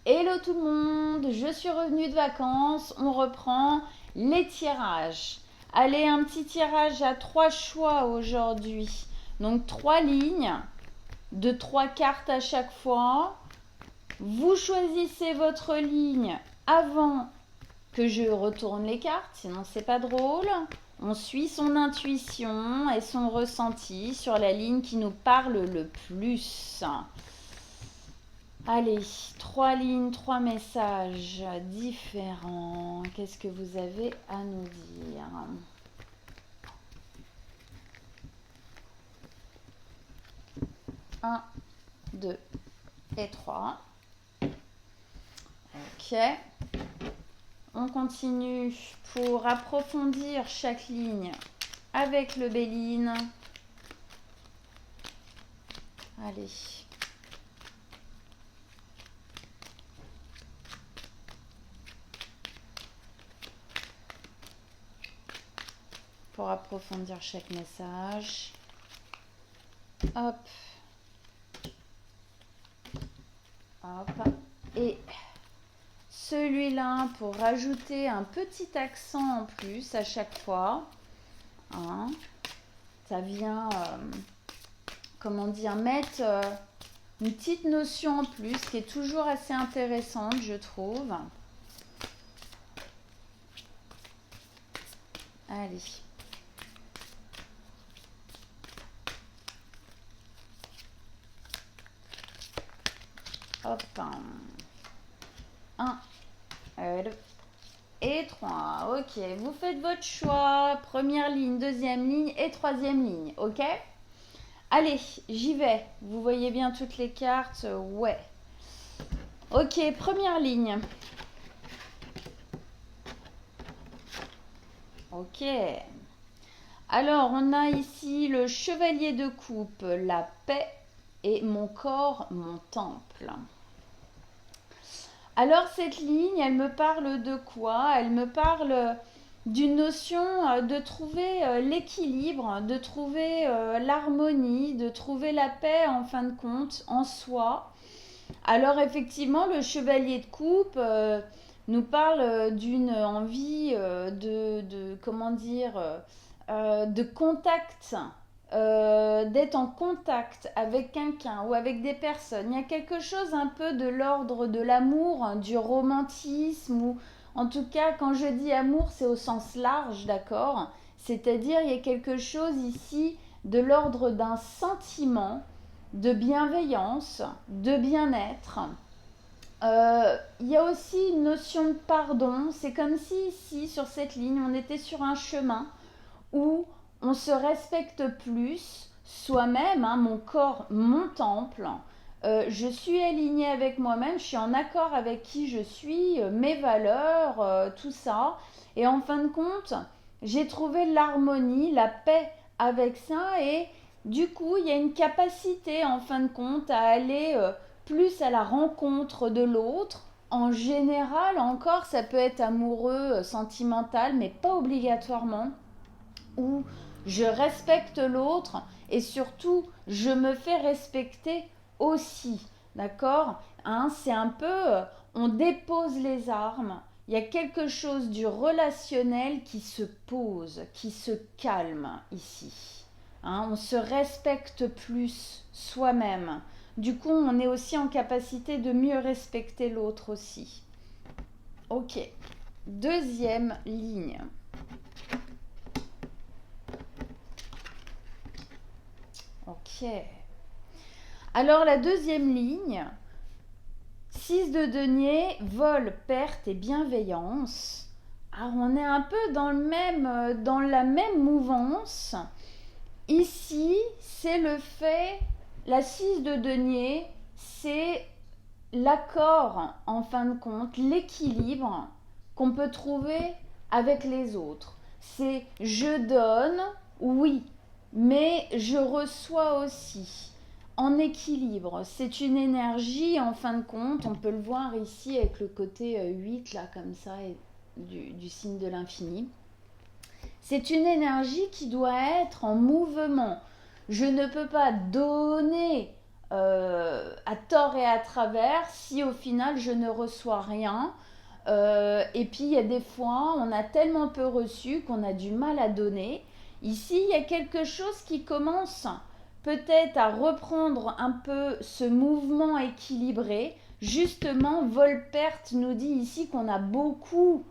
Hello tout le monde, je suis revenue de vacances, on reprend les tirages. Allez, un petit tirage à 3 choix aujourd'hui. Donc 3 lignes de 3 cartes à chaque fois. Vous choisissez votre ligne avant que je retourne les cartes, sinon c'est pas drôle. On suit son intuition et son ressenti sur la ligne qui nous parle le plus. Allez, 3 lignes, 3 messages différents. Qu'est-ce que vous avez à nous dire? Un, 2 et 3. Ok. On continue pour approfondir chaque ligne avec le Béline. Allez. Pour approfondir chaque message. Hop. Hop. Et celui-là pour rajouter un petit accent en plus à chaque fois. Hein. Ça vient, comment dire, mettre une petite notion en plus qui est toujours assez intéressante, je trouve. Allez. Hop. 1, 2 et 3. Ok, vous faites votre choix. Première ligne, deuxième ligne et troisième ligne. Ok? Allez, j'y vais. Vous voyez bien toutes les cartes? Ouais. Ok, première ligne. Ok. Alors, on a ici le chevalier de coupe, la paix et mon corps, mon temple. Alors, cette ligne, elle me parle de quoi? Elle me parle d'une notion de trouver l'équilibre, de trouver l'harmonie, de trouver la paix en fin de compte en soi. Alors effectivement, le chevalier de coupe nous parle d'une envie comment dire, de contact, d'être en contact avec quelqu'un ou avec des personnes. Il y a quelque chose un peu de l'ordre de l'amour, hein, du romantisme, ou en tout cas quand je dis amour c'est au sens large, d'accord? C'est-à-dire il y a quelque chose ici de l'ordre d'un sentiment de bienveillance, de bien-être. Il y a aussi une notion de pardon. C'est comme si ici, sur cette ligne, on était sur un chemin où on se respecte plus soi-même, hein, mon corps, mon temple. Je suis alignée avec moi-même, je suis en accord avec qui je suis, mes valeurs, tout ça. Et en fin de compte, j'ai trouvé l'harmonie, la paix avec ça. Et du coup, il y a une capacité, en fin de compte, à aller plus à la rencontre de l'autre. En général, encore, ça peut être amoureux, sentimental, mais pas obligatoirement. Où je respecte l'autre et surtout, je me fais respecter aussi. D'accord, hein, c'est un peu, on dépose les armes. Il y a quelque chose du relationnel qui se pose, qui se calme ici. Hein, on se respecte plus soi-même. Du coup, on est aussi en capacité de mieux respecter l'autre aussi. Ok, deuxième ligne. Ok. Alors la deuxième ligne, 6 de denier, vol, perte et bienveillance. Alors on est un peu dans la même mouvance. Ici, c'est le fait, la 6 de denier, c'est l'accord en fin de compte, l'équilibre qu'on peut trouver avec les autres. C'est je donne, oui, mais je reçois aussi en équilibre. C'est une énergie en fin de compte, on peut le voir ici avec le côté 8 là comme ça du signe de l'infini. C'est une énergie qui doit être en mouvement. Je ne peux pas donner à tort et à travers si au final je ne reçois rien. Et puis il y a des fois, on a tellement peu reçu qu'on a du mal à donner. Ici, il y a quelque chose qui commence peut-être à reprendre un peu ce mouvement équilibré. Justement, Volperte nous dit ici qu'on a beaucoup,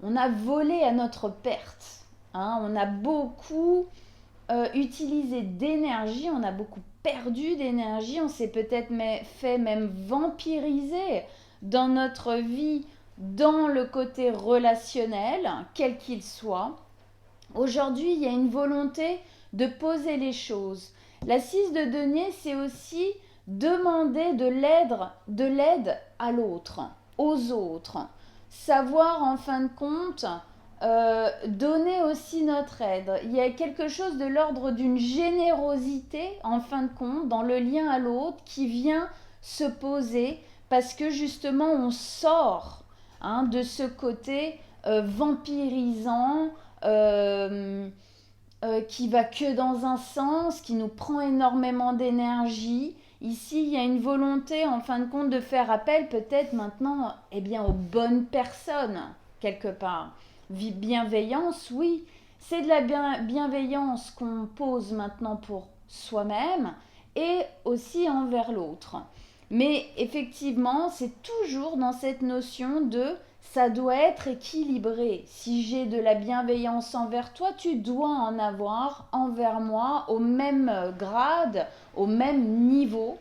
on a volé à notre perte. Hein, on a beaucoup utilisé d'énergie, on a beaucoup perdu d'énergie, on s'est peut-être fait même vampiriser dans notre vie, dans le côté relationnel, quel qu'il soit. Aujourd'hui, il y a une volonté de poser les choses. La 6 de denier, c'est aussi demander de l'aide à l'autre, aux autres. Savoir en fin de compte donner aussi notre aide. Il y a quelque chose de l'ordre d'une générosité en fin de compte dans le lien à l'autre qui vient se poser parce que justement on sort de ce côté vampirisant, qui va que dans un sens, qui nous prend énormément d'énergie. Ici, il y a une volonté, en fin de compte, de faire appel peut-être maintenant aux bonnes personnes, quelque part. Bienveillance, oui, c'est de la bienveillance qu'on pose maintenant pour soi-même et aussi envers l'autre. Mais effectivement, c'est toujours dans cette notion de ça doit être équilibré. Si j'ai de la bienveillance envers toi, tu dois en avoir envers moi au même grade, au même niveau.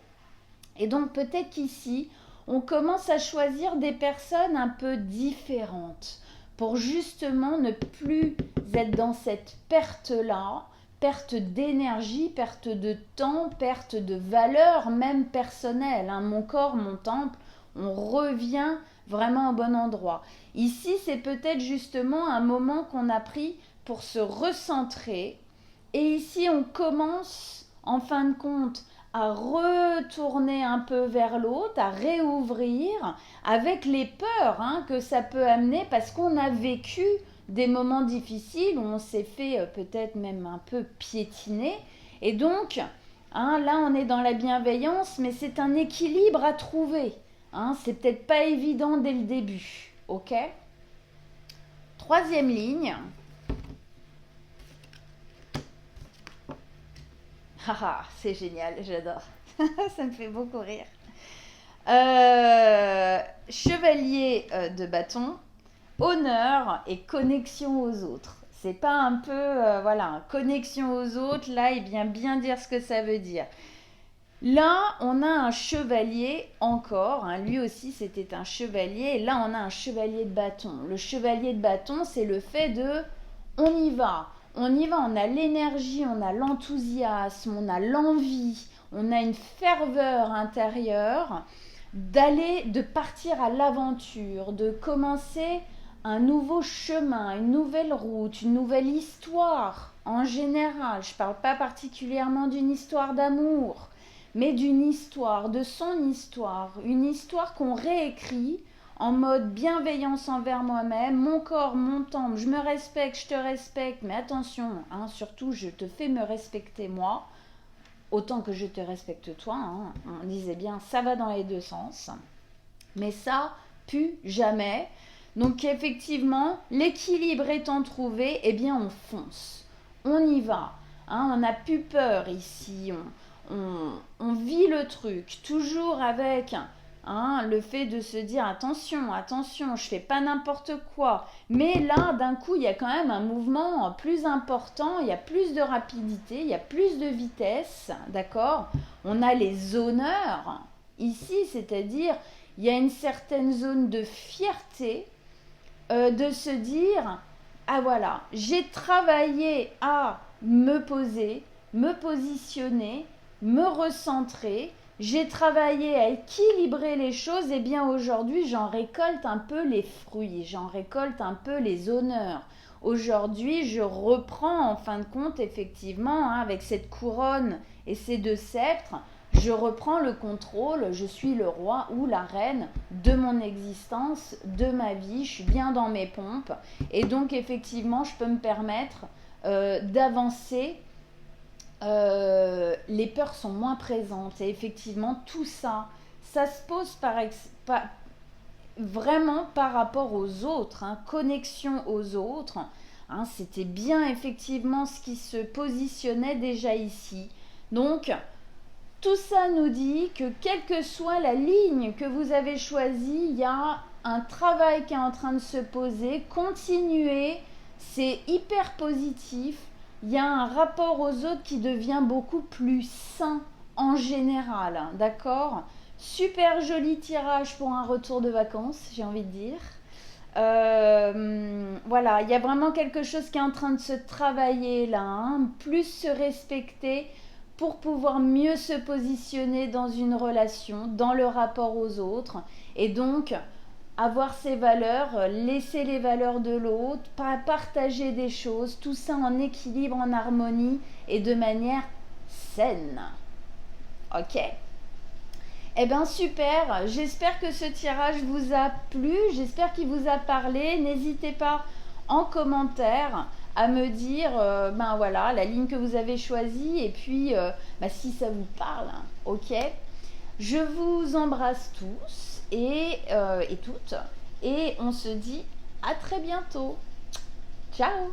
Et donc peut-être qu'ici, on commence à choisir des personnes un peu différentes pour justement ne plus être dans cette perte-là, perte d'énergie, perte de temps, perte de valeur, même personnelle. Mon corps, mon temple, on revient vraiment au bon endroit. Ici, c'est peut-être justement un moment qu'on a pris pour se recentrer. Et ici, on commence, en fin de compte, à retourner un peu vers l'autre, à réouvrir avec les peurs que ça peut amener parce qu'on a vécu des moments difficiles où on s'est fait peut-être même un peu piétiner. Et donc, là, on est dans la bienveillance, mais c'est un équilibre à trouver. C'est peut-être pas évident dès le début. Ok ? Troisième ligne. Haha, c'est génial, j'adore. Ça me fait beaucoup rire. Chevalier de bâton, honneur et connexion aux autres. C'est pas un peu, connexion aux autres, là, il vient bien dire ce que ça veut dire. Là, on a un chevalier encore, lui aussi c'était un chevalier, et là on a un chevalier de bâton. Le chevalier de bâton, c'est le fait de, on y va, on a l'énergie, on a l'enthousiasme, on a l'envie, on a une ferveur intérieure de partir à l'aventure, de commencer un nouveau chemin, une nouvelle route, une nouvelle histoire en général. Je ne parle pas particulièrement d'une histoire d'amour, mais d'une histoire, de son histoire, une histoire qu'on réécrit en mode bienveillance envers moi-même, mon corps, mon temple, je me respecte, je te respecte, mais attention, surtout je te fais me respecter moi, autant que je te respecte toi, on disait bien, ça va dans les deux sens, mais ça, plus jamais. Donc effectivement, l'équilibre étant trouvé, on fonce, on y va, on n'a plus peur ici, on vit le truc, toujours avec le fait de se dire attention, je fais pas n'importe quoi. Mais là, d'un coup, il y a quand même un mouvement plus important, il y a plus de rapidité, il y a plus de vitesse, d'accord ? On a les honneurs ici, c'est-à-dire il y a une certaine zone de fierté de se dire ah voilà, j'ai travaillé à me poser, me positionner, me recentrer, j'ai travaillé à équilibrer les choses, et bien aujourd'hui j'en récolte un peu les fruits, j'en récolte un peu les honneurs. Aujourd'hui je reprends en fin de compte effectivement avec cette couronne et ces deux sceptres, je reprends le contrôle, je suis le roi ou la reine de mon existence, de ma vie, je suis bien dans mes pompes et donc effectivement je peux me permettre d'avancer les peurs sont moins présentes. Et effectivement, tout ça, ça se pose vraiment par rapport aux autres, hein, connexion aux autres. Hein, c'était bien effectivement ce qui se positionnait déjà ici. Donc, tout ça nous dit que quelle que soit la ligne que vous avez choisie, il y a un travail qui est en train de se poser. Continuez, c'est hyper positif. Il y a un rapport aux autres qui devient beaucoup plus sain en général, hein, d'accord? Super joli tirage pour un retour de vacances, j'ai envie de dire. Voilà, il y a vraiment quelque chose qui est en train de se travailler là, hein, plus se respecter pour pouvoir mieux se positionner dans une relation, dans le rapport aux autres, et donc avoir ses valeurs, laisser les valeurs de l'autre, partager des choses, tout ça en équilibre, en harmonie et de manière saine. Ok? Eh bien super, j'espère que ce tirage vous a plu, j'espère qu'il vous a parlé. N'hésitez pas en commentaire à me dire ben voilà, la ligne que vous avez choisie et puis ben, si ça vous parle, hein, ok. Je vous embrasse tous et toutes et on se dit à très bientôt. Ciao.